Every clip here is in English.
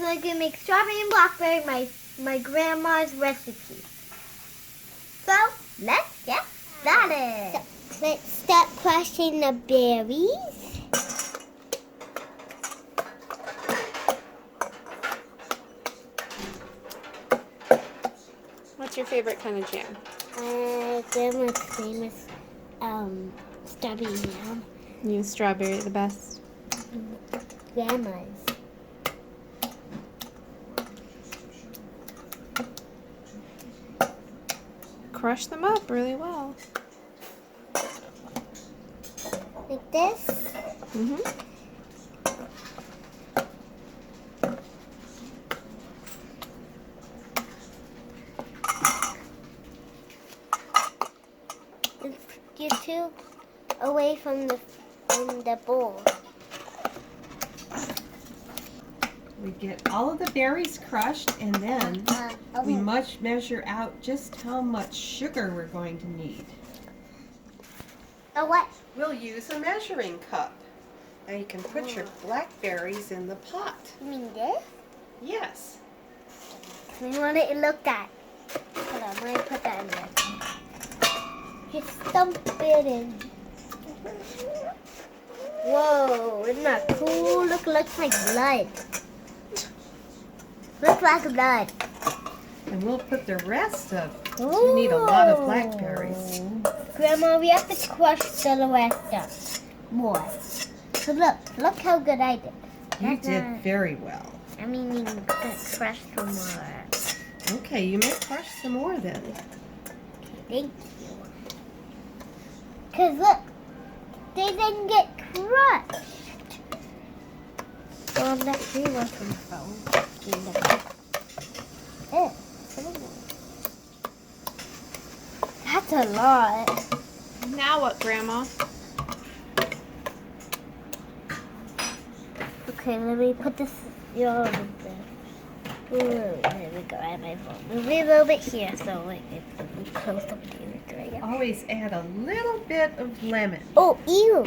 we're gonna make strawberry and blackberry, my grandma's recipe. So let's get started. So, let's start crushing the berries. What's your favorite kind of jam? Grandma's famous strawberry jam. You strawberry the best. Grandma's. Crush them up really well. Like this. Mm-hmm. Get two away from the bowl. We get all of the berries crushed, and then we must measure out just how much sugar we're going to need. What? We'll use a measuring cup. Now you can put your blackberries in the pot. You mean this? Yes. We want it to look that. Hold on, I'm gonna put that in there. Just dump it in. Whoa, isn't that cool? Look, looks like blood. Looks like blood. And we'll put the rest of, we need a lot of blackberries. Grandma, we have to crush the rest up more. So look how good I did. You did very well. I mean, you can crush some more. Okay, you may crush some more then. Thank you. Because look, they didn't get crushed. Well, let's see what's from That's a lot. Now what, Grandma? Okay, let me put this over there. Ooh, there we go. I have my phone. Move it a little bit here so it's close up to it. Always add a little bit of lemon. Oh, ew.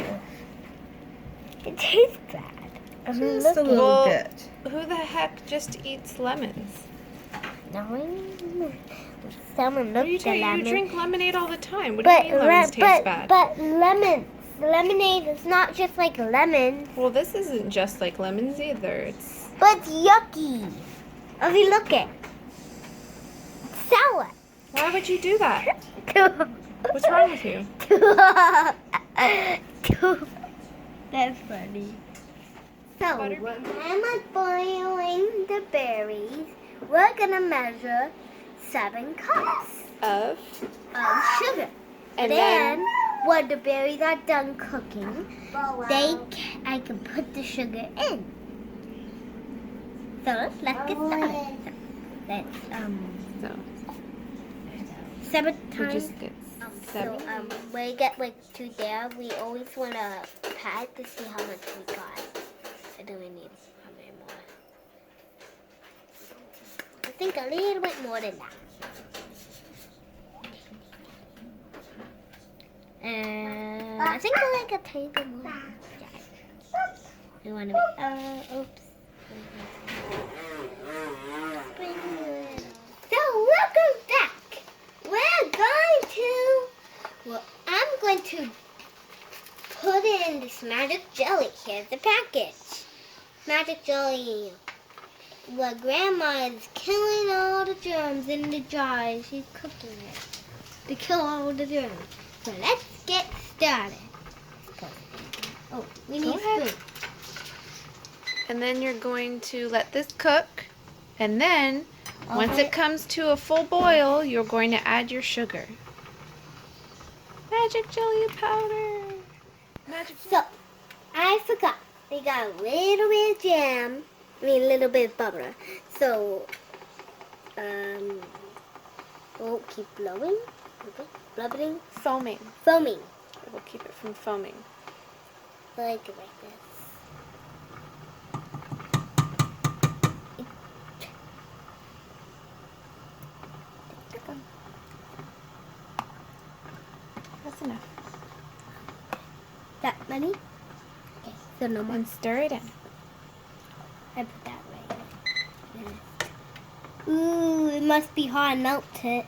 It tastes bad. Just a little bit. Who the heck just eats lemons? Someone What are you looked at talking? You lemon. drink lemonade all the time. What do you mean lemons taste bad? But lemonade is not just like lemons. Well, this isn't just like lemons either. It's But it's yucky. If you look at it. It's sour. Why would you do that? What's wrong with you? That's funny. So, when I'm boiling the berries, we're going to measure 7 cups Of? of sugar. And then, when the berries are done cooking, I can put the sugar in. So, let's get started. Let's, So, 7 we times. just get 7. So when we get like 2 there, we always want to pat to see how much we got. And then we need how many more. I think a little bit more than that. And I think like a tiny bit more. Yeah. We want to be, oops. So welcome back. I'm going to put in this magic jelly. Here's the package. Magic jelly. Well, Grandma is killing all the germs in the jar. She's cooking it to kill all the germs. So let's get started. Oh, we need a spoon. And then you're going to let this cook. And then, once it comes to a full boil, you're going to add your sugar. Magic jelly powder. So, I forgot. We got a little bit of jam. I mean, a little bit of butter. So, we'll keep blowing. Okay. Blubbering. Foaming. Foaming. We'll keep it from foaming. Like this. That's enough. That many? Okay, so no more. And stir it in. I put that right. Ooh, it must be hard to melt it.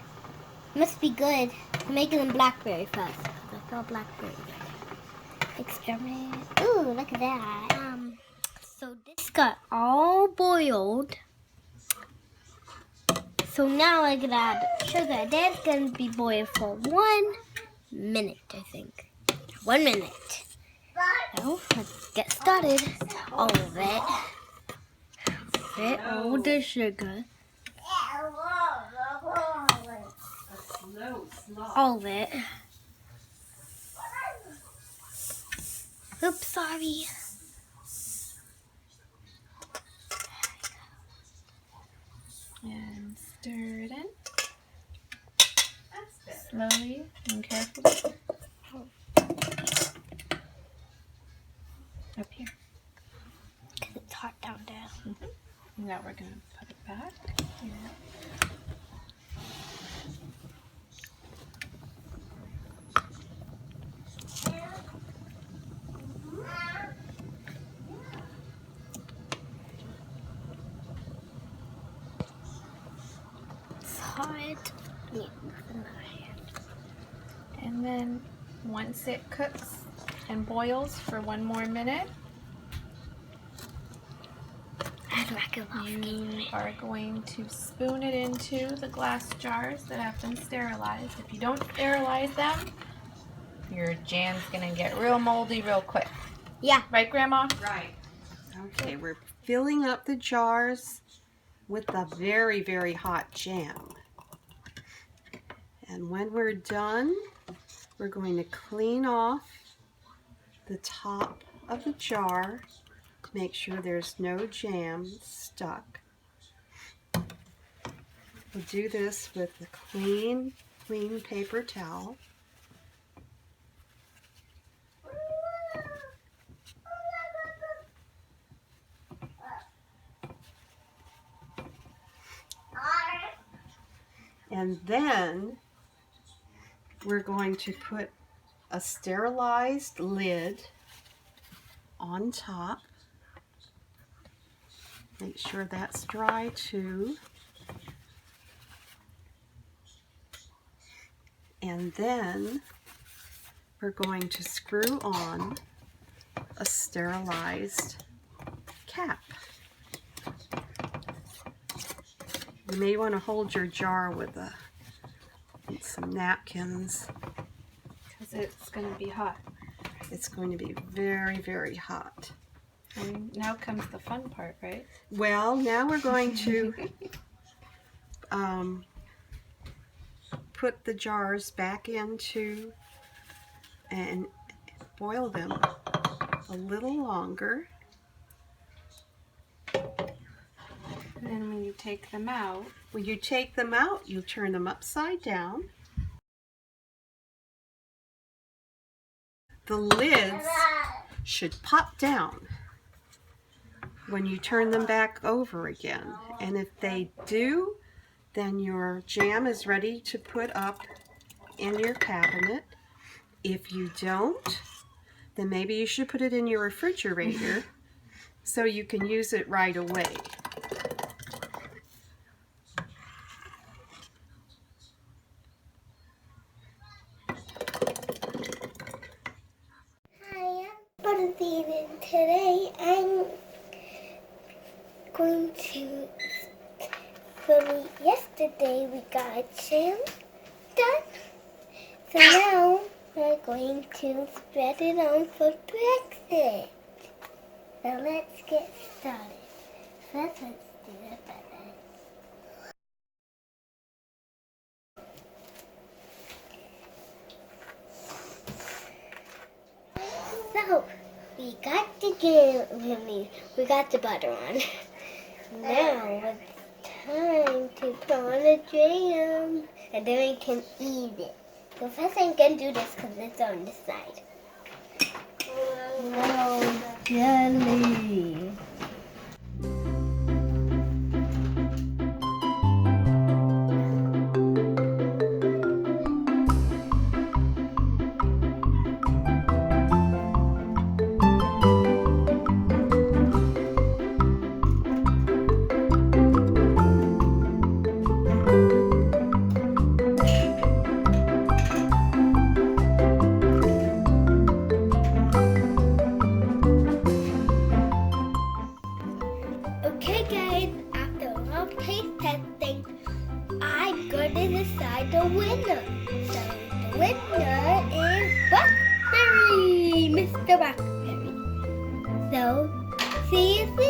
It must be good. I'm making them blackberry first. I saw blackberry. Experiment. Ooh, look at that. So this got all boiled. So now I gotta add sugar. That's gonna be boiled for 1 minute, I think. 1 minute. So let's get started. All of it. Fit all the sugar. All of it. Oops, sorry. And stir it in. Slowly and carefully. Up here. Because it's hot down there. Now we're going to put it back. Yeah. It's hot. Yeah. And then once it cooks and boils for 1 more minute, you are going to spoon it into the glass jars that have been sterilized. If you don't sterilize them, your jam's going to get real moldy real quick. Yeah. Right, Grandma? Right. Okay, we're filling up the jars with the very, very hot jam. And when we're done, we're going to clean off the top of the jar to make sure there's no jam stuck. We'll do this with a clean paper towel. And then we're going to put a sterilized lid on top. Make sure that's dry too. And then we're going to screw on a sterilized cap. You may want to hold your jar with some napkins. Because it's going to be hot. It's going to be very, very hot. And now comes the fun part, right? Well, now we're going to put the jars back into and boil them a little longer. And then when you take them out, you turn them upside down. The lids should pop down when you turn them back over again. And if they do, then your jam is ready to put up in your cabinet. If you don't, then maybe you should put it in your refrigerator so you can use it right away. Hi, I'm Butterbeanz, and today I'm going to, yesterday we got jam done, so now we're going to spread it on for breakfast. Now let's get started. First, let's do the butter. So, we got the jam, we got the butter on. Now it's time to put on the jam, and then we can eat it. So first I'm going to do this because it's on the side. Wow, jelly. winner. So the winner is Blackberry, Mr. Blackberry. So see you soon.